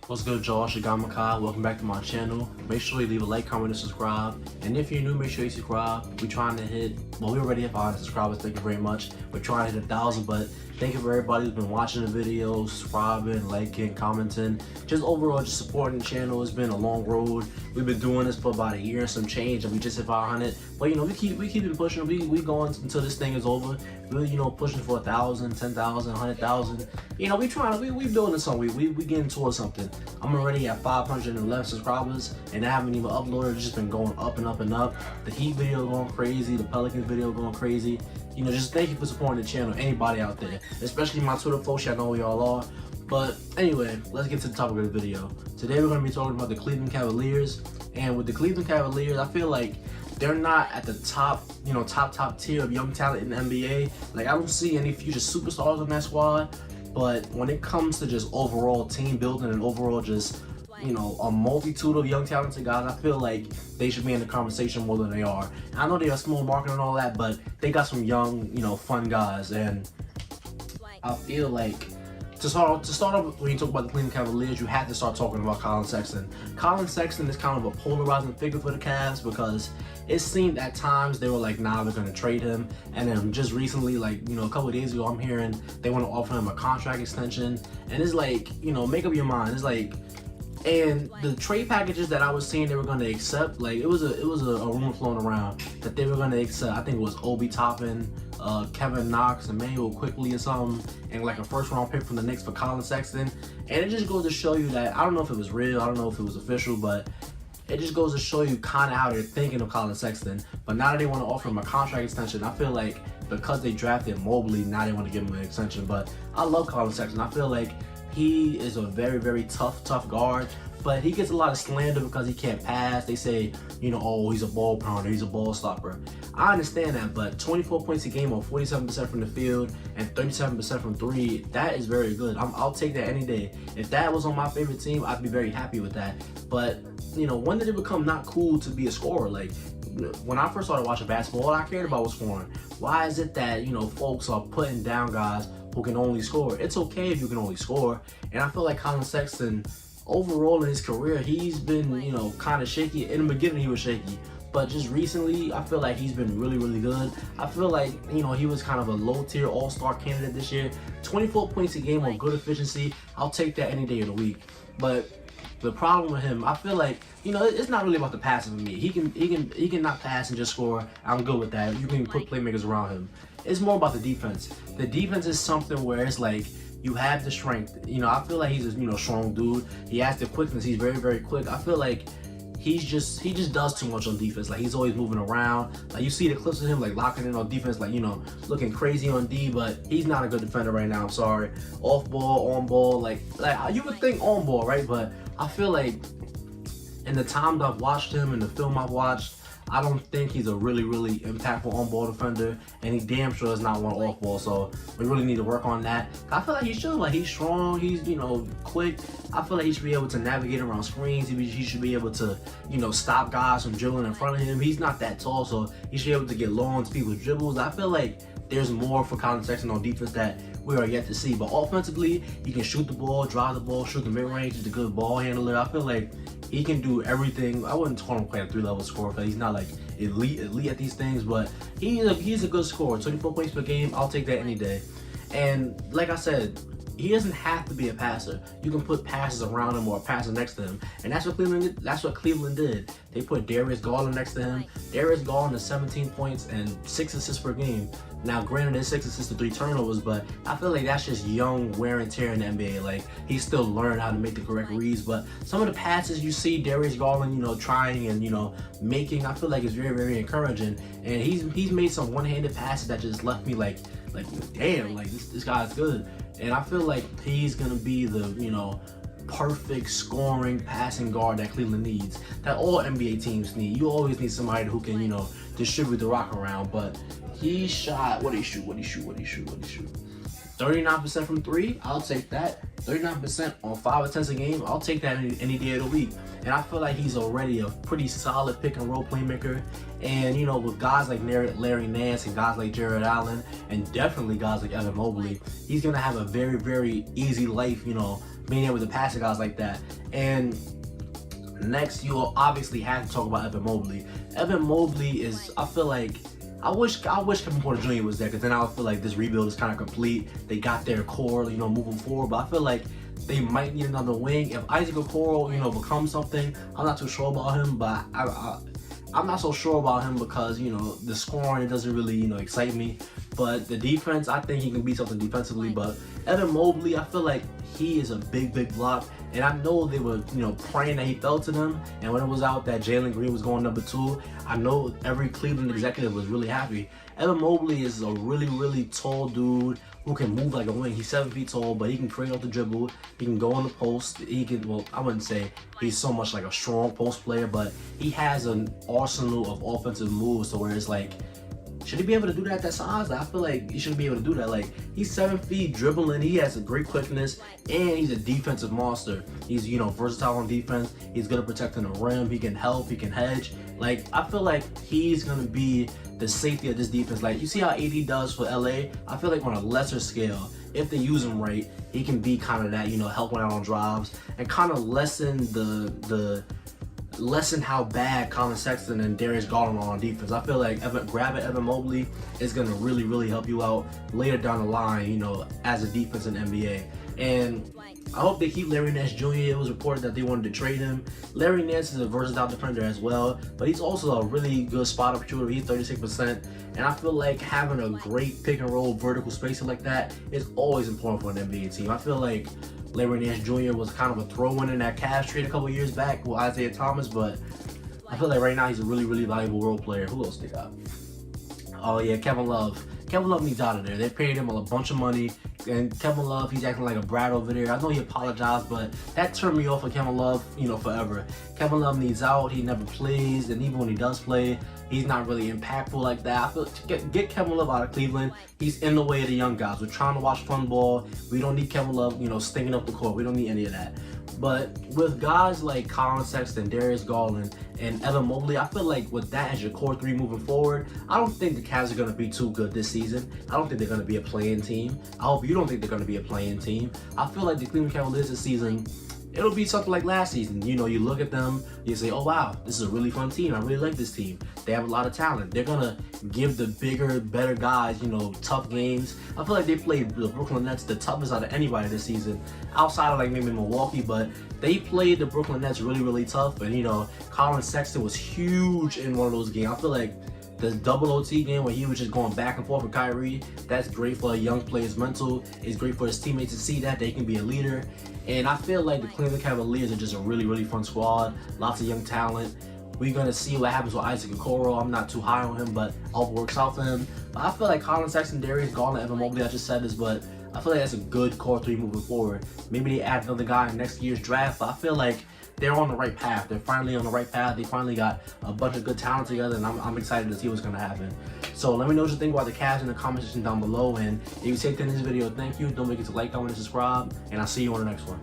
What's good, y'all? Shigamakai. Welcome back to my channel. Make sure you leave a like, comment, and subscribe. And if you're new, make sure you subscribe. We're trying to hit, well, we already have 500 subscribers. Thank you very much. We're trying to hit 1,000, but thank you for everybody who's been watching the videos, subscribing, liking, commenting, just overall just supporting the channel. It's been a long road. We've been doing this for about a year and some change, and we just hit 500. But you know, we keep it pushing. We going until this thing is over. Really, you know, pushing for 1,000, 10,000, 100,000. You know, we building something. We getting towards something. I'm already at 511 subscribers, and I haven't even uploaded. It's just been going up and up and up. The Heat video going crazy. The Pelicans video going crazy. You know, just thank you for supporting the channel. Anybody out there, especially my Twitter folks, y'all know who y'all are. But anyway, let's get to the topic of the video. Today we're going to be talking about the Cleveland Cavaliers. And with the Cleveland Cavaliers, I feel like they're not at the top, you know, top tier of young talent in the NBA. Like, I don't see any future superstars on that squad. But when it comes to just overall team building and overall just, you know, a multitude of young talented guys, I feel like they should be in the conversation more than they are. And I know they are small market and all that, but they got some young, you know, fun guys. And I feel like to start off, when you talk about the Cleveland Cavaliers, you have to start talking about Colin Sexton. Colin Sexton is kind of a polarizing figure for the Cavs because it seemed at times they were like, nah, we're gonna trade him. And then just recently, like, you know, a couple of days ago, I'm hearing they want to offer him a contract extension. And it's like, you know, make up your mind. It's like, and the trade packages that I was seeing they were going to accept, like, it was a rumor floating around that they were going to accept. I think it was Obi Toppin, Kevin Knox, Emmanuel Quickly or something, and like a first-round pick from the Knicks for Colin Sexton. And it just goes to show you that, I don't know if it was real, I don't know if it was official, but it just goes to show you kind of how they're thinking of Colin Sexton. But now that they want to offer him a contract extension, I feel like because they drafted Mobley, now they want to give him an extension. But I love Colin Sexton. I feel like he is a very, very tough guard, but he gets a lot of slander because he can't pass. They say, you know, oh, he's a ball pounder, he's a ball stopper. I understand that, but 24 points a game on 47% from the field and 37% from three, that is very good. I'll take that any day. If that was on my favorite team, I'd be very happy with that. But, you know, when did it become not cool to be a scorer? Like, when I first started watching basketball, all I cared about was scoring. Why is it that, you know, folks are putting down guys who can only score? It's okay if you can only score. And I feel like Colin Sexton, overall in his career, he's been, you know, kind of shaky. In the beginning, he was shaky. But just recently, I feel like he's been really, really good. I feel like, you know, he was kind of a low-tier all-star candidate this year. 24 points a game on good efficiency. I'll take that any day of the week. But the problem with him, I feel like, you know, it's not really about the passing for me. He can not pass and just score. I'm good with that. You can put playmakers around him. It's more about the defense. The defense is something where it's like, you have the strength. You know, I feel like he's a, you know, strong dude. He has the quickness. He's very, very quick. I feel like he just does too much on defense. Like, he's always moving around. Like, you see the clips of him like locking in on defense, like, you know, looking crazy on D, but he's not a good defender right now. I'm sorry. Off ball, on ball, like you would think on ball, right? But I feel like in the times I've watched him, in the film I've watched, I don't think he's a really, really impactful on-ball defender, and he damn sure is not one off-ball, so we really need to work on that. I feel like he should. Like, he's strong, he's, you know, quick. I feel like he should be able to navigate around screens. He should be able to, you know, stop guys from dribbling in front of him. He's not that tall, so he should be able to get low onto people's dribbles. I feel like there's more for Colin Sexton on defense that we are yet to see. But offensively, he can shoot the ball, drive the ball, shoot the mid-range. He's a good ball handler. I feel like he can do everything. I wouldn't call him quite a 3-level scorer because he's not like elite at these things, but he's a good scorer. 24 points per game, I'll take that any day. And like I said, he doesn't have to be a passer. You can put passes around him or a passer next to him, and that's what Cleveland did. They put Darius Garland next to him. Darius Garland is 17 points and 6 assists per game. Now, granted, there's 6 assists to 3 turnovers, but I feel like that's just young wear and tear in the NBA. Like, he's still learning how to make the correct reads, but some of the passes you see Darius Garland, you know, trying and, you know, making, I feel like it's very, very encouraging. And he's made some one-handed passes that just left me like damn, like this guy's good. And I feel like he's gonna be the, you know, perfect scoring passing guard that Cleveland needs, that all NBA teams need. You always need somebody who can, you know, distribute the rock around. But he shot, what did he shoot? 39% from three, I'll take that. 39% on 5 attempts a game, I'll take that any day of the week. And I feel like he's already a pretty solid pick and roll playmaker. And, you know, with guys like Larry Nance and guys like Jared Allen, and definitely guys like Evan Mobley, he's going to have a very, very easy life, you know, being able to pass to guys like that. And next, you'll obviously have to talk about Evan Mobley. Evan Mobley is, I feel like, I wish Kevin Porter Jr. was there, because then I would feel like this rebuild is kind of complete. They got their core, you know, moving forward. But I feel like they might need another wing. If Isaac Okoro, you know, becomes something, I'm not too sure about him. But I'm not so sure about him because, you know, the scoring, it doesn't really, you know, excite me. But the defense, I think he can be something defensively. But Evan Mobley, I feel like he is a big block. And I know they were, you know, praying that he fell to them. And when it was out that Jalen Green was going number 2, I know every Cleveland executive was really happy. Evan Mobley is a really tall dude who can move like a wing. He's 7 feet tall, but he can create off the dribble. He can go on the post. He can, well, I wouldn't say he's so much like a strong post player, but he has an arsenal of offensive moves to where it's like, should he be able to do that at that size? I feel like he shouldn't be able to do that. Like, he's 7 feet dribbling. He has a great quickness, and he's a defensive monster. He's, you know, versatile on defense. He's good at protecting the rim. He can help. He can hedge. Like, I feel like he's going to be the safety of this defense. Like, you see how AD does for LA? I feel like on a lesser scale, if they use him right, he can be kind of that, you know, helping out on drives and kind of lessen lessen how bad Colin Sexton and Darius Garland are on defense. I feel like grabbing Evan Mobley is going to really help you out later down the line, you know, as a defense in the NBA. And I hope they keep Larry Nance Jr. It was reported that they wanted to trade him. Larry Nance is a versatile defender as well, but he's also a really good spot-up shooter. He's 36%. And I feel like having a great pick-and-roll vertical spacing like that is always important for an NBA team. I feel like Larry Nance Jr. was kind of a throw-in in that Cavs trade a couple years back with Isaiah Thomas, but I feel like right now he's a really valuable role player. Who else they got? Oh yeah, Kevin Love. Kevin Love needs out of there. They paid him a bunch of money, and Kevin Love, he's acting like a brat over there. I know he apologized, but that turned me off of Kevin Love, you know, forever. Kevin Love needs out. He never plays, and even when he does play, he's not really impactful like that. I feel get Kevin Love out of Cleveland. He's in the way of the young guys. We're trying to watch fun ball. We don't need Kevin Love, you know, stinking up the court. We don't need any of that. But with guys like Colin Sexton, Darius Garland, and Evan Mobley, I feel like with that as your core 3 moving forward, I don't think the Cavs are going to be too good this season. I don't think they're going to be a play-in team. I hope you don't think they're going to be a play-in team. I feel like the Cleveland Cavaliers this season, it'll be something like last season. You know, you look at them, you say, oh wow, this is a really fun team. I really like this team. They have a lot of talent. They're gonna give the bigger, better guys, you know, tough games. I feel like they played the Brooklyn Nets the toughest out of anybody this season, outside of like maybe Milwaukee, but they played the Brooklyn Nets really tough. And you know, Colin Sexton was huge in one of those games. I feel like the double OT game where he was just going back and forth with Kyrie, that's great for a young player's mental. It's great for his teammates to see that they can be a leader. And I feel like the Cleveland Cavaliers are just a really fun squad. Lots of young talent. We're going to see what happens with Isaac Okoro. I'm not too high on him, but I hope it works out for him. But I feel like Colin Sexton, Darius Garland, Evan Mobley, I just said this, but I feel like that's a good core 3 moving forward. Maybe they add another guy in next year's draft, but I feel like they're on the right path. They're finally on the right path. They finally got a bunch of good talent together, and I'm excited to see what's going to happen. So let me know what you think about the Cavs in the comment section down below. And if you take in this video, thank you. Don't forget to like, comment, and subscribe. And I'll see you on the next one.